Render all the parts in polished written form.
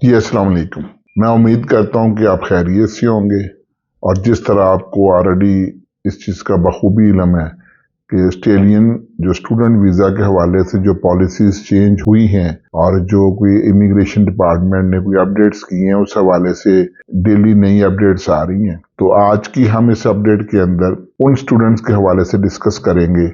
जी अस्सलाम वालेकुम। मैं उम्मीद करता हूँ कि आप खैरियत से होंगे और जिस तरह आपको ऑलरेडी इस चीज़ का बखूबी इल्म है कि ऑस्ट्रेलियन जो स्टूडेंट वीज़ा के हवाले से जो पॉलिसीज़ चेंज हुई हैं और जो कोई इमिग्रेशन डिपार्टमेंट ने कोई अपडेट्स किए हैं उस हवाले से डेली नई अपडेट्स आ रही हैं। तो आज की हम इस अपडेट के अंदर उन स्टूडेंट्स के हवाले से डिस्कस करेंगे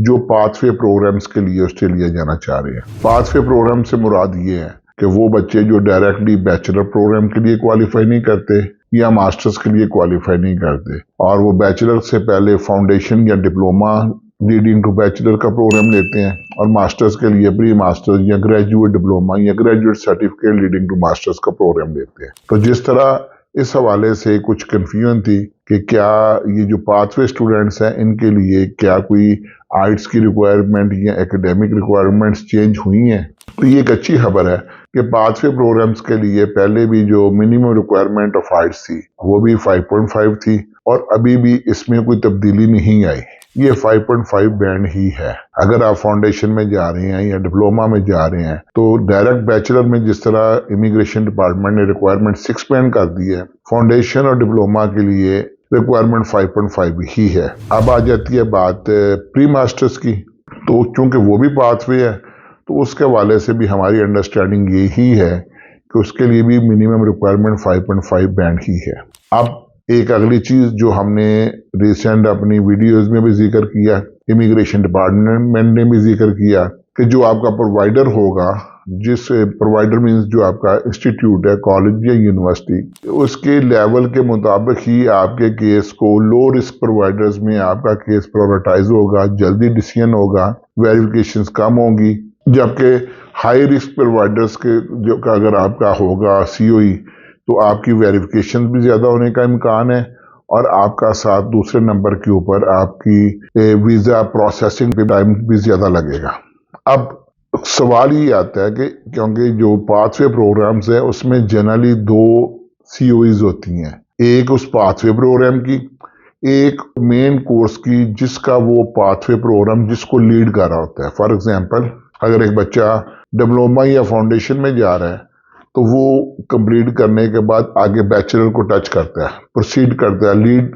जो पाथवे प्रोग्राम्स के लिए ऑस्ट्रेलिया जाना चाह रहे हैं। पाथवे प्रोग्राम से मुराद ये है कि वो बच्चे जो डायरेक्टली बैचलर प्रोग्राम के लिए क्वालिफाई नहीं करते या मास्टर्स के लिए क्वालिफाई नहीं करते और वो बैचलर से पहले फाउंडेशन या डिप्लोमा लीडिंग टू बैचलर का प्रोग्राम लेते हैं और मास्टर्स के लिए प्री मास्टर्स या ग्रेजुएट डिप्लोमा या graduate certificate leading to masters का प्रोग्राम लेते हैं। तो जिस तरह इस हवाले से कुछ कंफ्यूजन थी कि क्या ये जो पाथवे स्टूडेंट्स हैं इनके लिए क्या कोई आइट्स की रिक्वायरमेंट या एकेडमिक रिक्वायरमेंट्स चेंज हुई हैं, तो ये एक अच्छी खबर है कि पाथवे प्रोग्राम्स के लिए पहले भी जो मिनिमम रिक्वायरमेंट ऑफ आइट्स थी वो भी 5.5 थी और अभी भी इसमें कोई तब्दीली नहीं आई। ये 5.5 बैंड ही है। अगर आप फाउंडेशन में जा रहे हैं या डिप्लोमा में जा रहे हैं तो डायरेक्ट बैचलर में जिस तरह इमिग्रेशन डिपार्टमेंट ने रिक्वायरमेंट 6 बैंड कर दी है, फाउंडेशन और डिप्लोमा के लिए रिक्वायरमेंट 5.5 ही है। अब आ जाती है बात प्री मास्टर्स की, तो चूंकि वो भी पाथवे है तो उसके हवाले से भी हमारी अंडरस्टैंडिंग यही है कि उसके लिए भी मिनिमम रिक्वायरमेंट 5.5 बैंड ही है। अब एक अगली चीज जो हमने रिसेंट अपनी वीडियोस में भी जिक्र किया, इमिग्रेशन डिपार्टमेंट ने भी जिक्र किया कि जो आपका प्रोवाइडर होगा, जिस प्रोवाइडर मीन्स जो आपका इंस्टीट्यूट है, कॉलेज या यूनिवर्सिटी, उसके लेवल के मुताबिक ही आपके केस को लो रिस्क प्रोवाइडर्स में आपका केस प्रायोरिटाइज होगा, जल्दी डिसीजन होगा, वेरिफिकेशंस कम होंगी, जबकि हाई रिस्क प्रोवाइडर्स के जो का अगर आपका होगा सीओई तो आपकी वेरिफिकेशन भी ज़्यादा होने का इम्कान है और आपका साथ दूसरे नंबर के ऊपर आपकी वीज़ा प्रोसेसिंग पे टाइम भी ज़्यादा लगेगा। अब सवाल ये आता है कि क्योंकि जो पाथवे प्रोग्राम्स है उसमें जनरली 2 सीओईज होती हैं, एक उस पाथवे प्रोग्राम की, एक मेन कोर्स की जिसका वो पाथवे प्रोग्राम जिसको लीड कर रहा होता है। फॉर एग्जांपल अगर एक बच्चा डिप्लोमा या फाउंडेशन में जा रहा है तो वो कंप्लीट करने के बाद आगे बैचलर को टच करता है, प्रोसीड करता है, लीड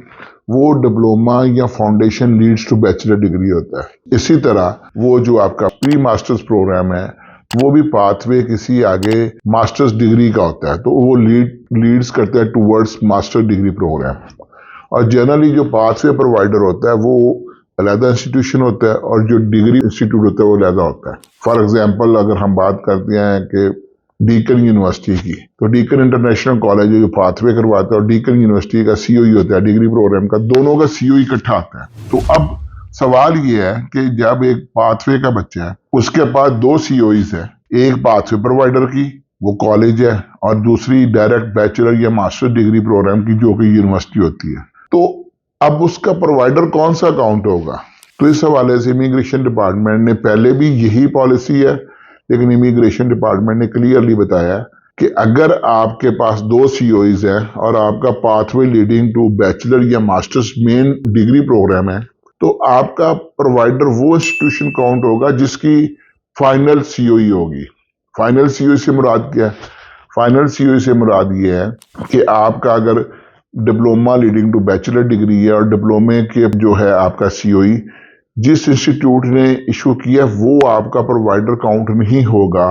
वो डिप्लोमा या foundation leads to bachelor degree होता है। इसी तरह वो जो आपका प्री मास्टर्स प्रोग्राम है वो भी पाथवे किसी आगे मास्टर्स डिग्री का होता है, तो वो लीड्स करता है टूवर्ड्स मास्टर डिग्री प्रोग्राम। और जनरली जो पाथवे प्रोवाइडर होता है वो अलहदा इंस्टीट्यूशन होता है और जो डिग्री इंस्टीट्यूट होता है वो अलहदा होता है। फॉर एग्जाम्पल अगर हम बात करते हैं कि डीकन यूनिवर्सिटी की, तो डीकन इंटरनेशनल कॉलेज जो पाथवे करवाता है और डीकन यूनिवर्सिटी का सीओई होता है डिग्री प्रोग्राम का, दोनों का सीओई इकट्ठा आता है। तो अब सवाल ये है कि जब एक पाथवे का बच्चा है उसके पास 2 सीओईज है, एक पाथवे प्रोवाइडर की वो कॉलेज है और दूसरी डायरेक्ट बैचलर या मास्टर डिग्री प्रोग्राम की जो कि यूनिवर्सिटी होती है, तो अब उसका प्रोवाइडर कौन सा अकाउंट होगा? तो इस हवाले से इमिग्रेशन डिपार्टमेंट ने पहले भी यही पॉलिसी है, लेकिन इमिग्रेशन डिपार्टमेंट ने क्लियरली बताया कि अगर आपके पास 2 सीओईज हैं और आपका पाथवे लीडिंग टू बैचलर या मास्टर्स मेन डिग्री प्रोग्राम है तो आपका प्रोवाइडर वो इंस्टीट्यूशन काउंट होगा जिसकी फाइनल सीओई होगी। फाइनल सीओई से मुराद क्या है? फाइनल सीओई से मुराद ये है कि आपका अगर diploma leading to bachelor degree है और डिप्लोमे के जो है आपका सीओई जिस इंस्टीट्यूट ने इशू किया वो आपका प्रोवाइडर काउंट नहीं होगा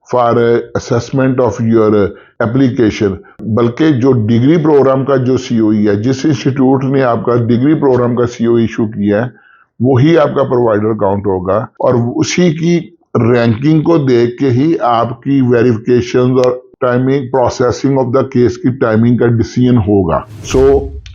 for assessment of your application, बल्कि जो डिग्री प्रोग्राम का जो सीओई है, जिस इंस्टीट्यूट ने आपका डिग्री प्रोग्राम का सीओई इशू किया है वही आपका प्रोवाइडर काउंट होगा और उसी की रैंकिंग को देख के ही आपकी वेरिफिकेशन और timing processing of the case की टाइमिंग का डिसीजन होगा। सो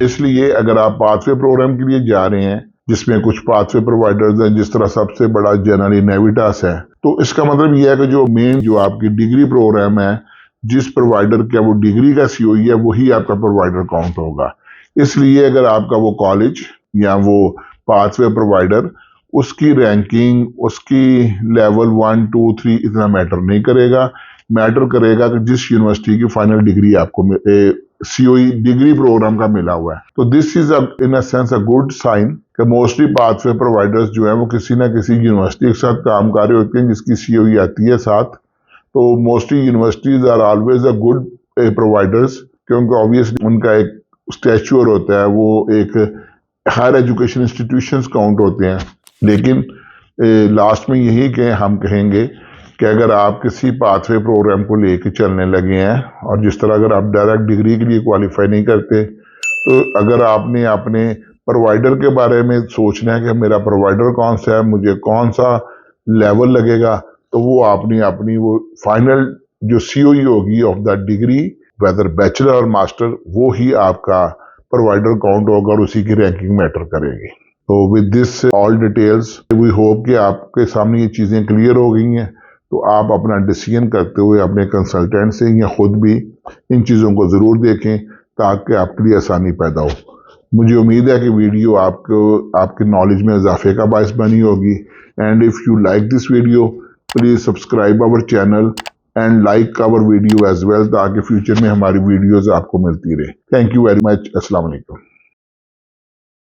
इसलिए अगर आप पाथवे प्रोग्राम के लिए जा रहे हैं जिसमें कुछ पाथवे प्रोवाइडर्स हैं, जिस तरह सबसे बड़ा जनरली नेविटास है, तो इसका मतलब यह है कि जो मेन जो आपकी डिग्री प्रोग्राम है जिस प्रोवाइडर का वो डिग्री का सीओई है वही आपका प्रोवाइडर काउंट होगा। इसलिए अगर आपका वो कॉलेज या वो पाथवे प्रोवाइडर उसकी रैंकिंग उसकी लेवल 1, 2, 3 इतना मैटर नहीं करेगा, मैटर करेगा कि जिस यूनिवर्सिटी की फाइनल डिग्री आपको सीओई डिग्री प्रोग्राम का मिला हुआ है। तो this is in a sense a good sign कि मोस्टली पाथवे प्रोवाइडर्स जो है वो किसी ना किसी यूनिवर्सिटी के साथ काम कर रहे होते हैं जिसकी सीओई आती है साथ तो mostly universities are always a good providers, क्योंकि ऑब्वियसली उनका एक स्टैच्यूर होता है, वो एक हायर एजुकेशन इंस्टीट्यूशंस काउंट होते हैं। लेकिन लास्ट में यही हम कहेंगे कि अगर आप किसी पाथवे प्रोग्राम को लेके चलने लगे हैं और जिस तरह अगर आप डायरेक्ट डिग्री के लिए क्वालिफाई नहीं करते, तो अगर आपने अपने प्रोवाइडर के बारे में सोचना है कि मेरा प्रोवाइडर कौन सा है, मुझे कौन सा लेवल लगेगा, तो वो आपने अपनी वो फाइनल जो COE होगी of that degree, whether bachelor और मास्टर, वो ही आपका प्रोवाइडर काउंट होगा और उसी की रैंकिंग मैटर करेगी। तो with this all details we hope कि आपके सामने ये चीज़ें क्लियर हो गई हैं, तो आप अपना डिसीजन करते हुए अपने कंसल्टेंट से या खुद भी इन चीज़ों को ज़रूर देखें ताकि आपके लिए आसानी पैदा हो। मुझे उम्मीद है कि वीडियो आपको आपके नॉलेज में इजाफे का बायस बनी होगी। And if you like this video, please subscribe our channel and like our video as well, ताकि फ्यूचर में हमारी वीडियोज़ आपको मिलती रहे। Thank you very much. अस्सलाम वालेकुम।